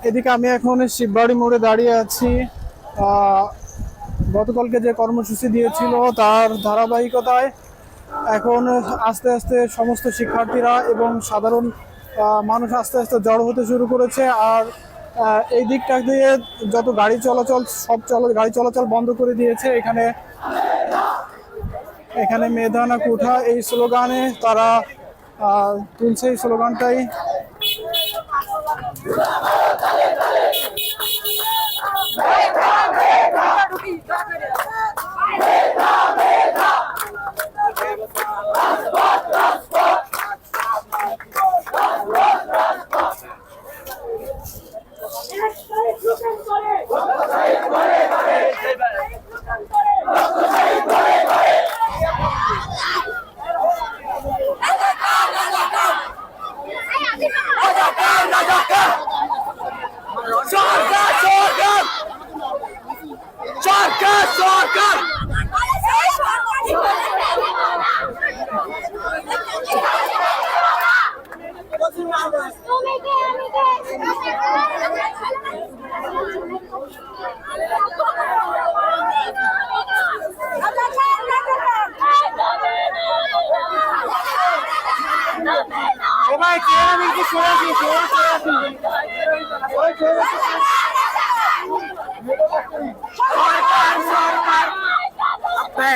এদিকে আমি এখন শিববাড়ি মোড়ে দাঁড়িয়ে আছি। গতকালকে যে কর্মসূচি দিয়েছিল তার ধারাবাহিকতায় এখন আস্তে আস্তে সমস্ত শিক্ষার্থীরা এবং সাধারণ মানুষ আস্তে আস্তে জড়ো হতে শুরু করেছে। আর এই দিকটা দিয়ে যত গাড়ি চলাচল গাড়ি চলাচল বন্ধ করে দিয়েছে। এখানে এখানে মেধা না কুঠা এই স্লোগানে তারা তুলছে এই স্লোগানটাই।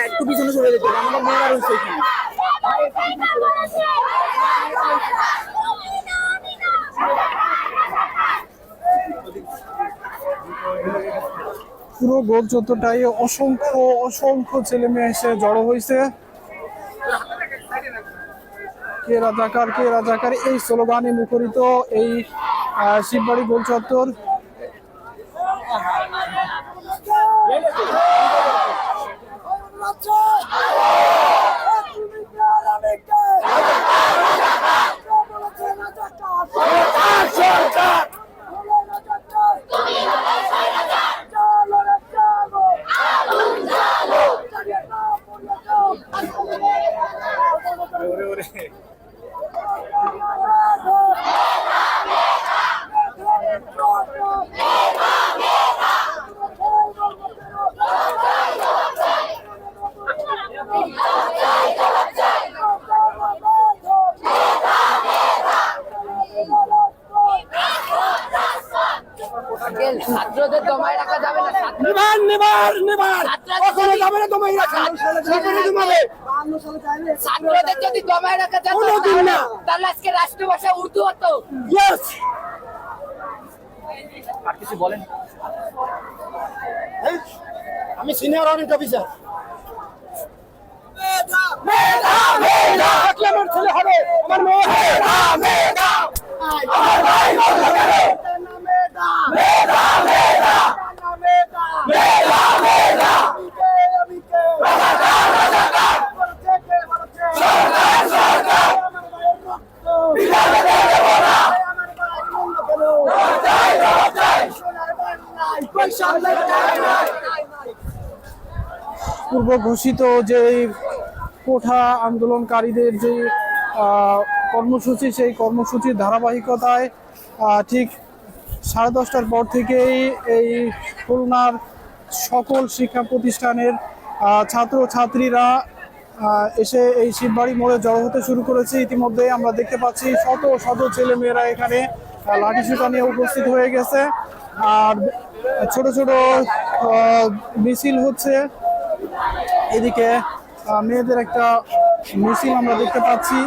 একটু পিছনে চলে যেতে আমাদের মেয়েরা রয়েছে এখানে। পুরো গোল চত্বরটাই অসংখ্য অসংখ্য ছেলে মেয়ে এসে জড়ো হয়েছে। কে রাজাকার এই স্লোগানে মুখরিত এই শিববাড়ি গোল চত্বর। ছাত্রদের দমায় রাখা যাবে না। ছাত্রদের যদি দমায় রাখা যাবে তাহলে আজকে রাষ্ট্রভাষা উর্দু হতো। আর কিছু বলেন? আমি সিনিয়র অডিট অফিসার। আমার ছেলে হবে, আমার মেয়ে পূর্ব ঘোষিত যে কোঠা আন্দোলনকারীদের যে কর্মসূচি, সেই কর্মসূচির ধারাবাহিকতায় ঠিক 10:30টার পর থেকেই এই খুলনার সকল শিক্ষা প্রতিষ্ঠানের ছাত্র ছাত্রীরা এসে এই শিববাড়ি মোড়ে জড়ো হতে শুরু করেছে। ইতিমধ্যে আমরা দেখতে পাচ্ছি শত শত ছেলে মেয়েরা এখানে লাঠিসোঁটা নিয়ে উপস্থিত হয়ে গেছে। আর ছোট ছোট মিছিল হচ্ছে। এদিকে মেয়েদের একটা মিছিল আমরা দেখতে পাচ্ছি।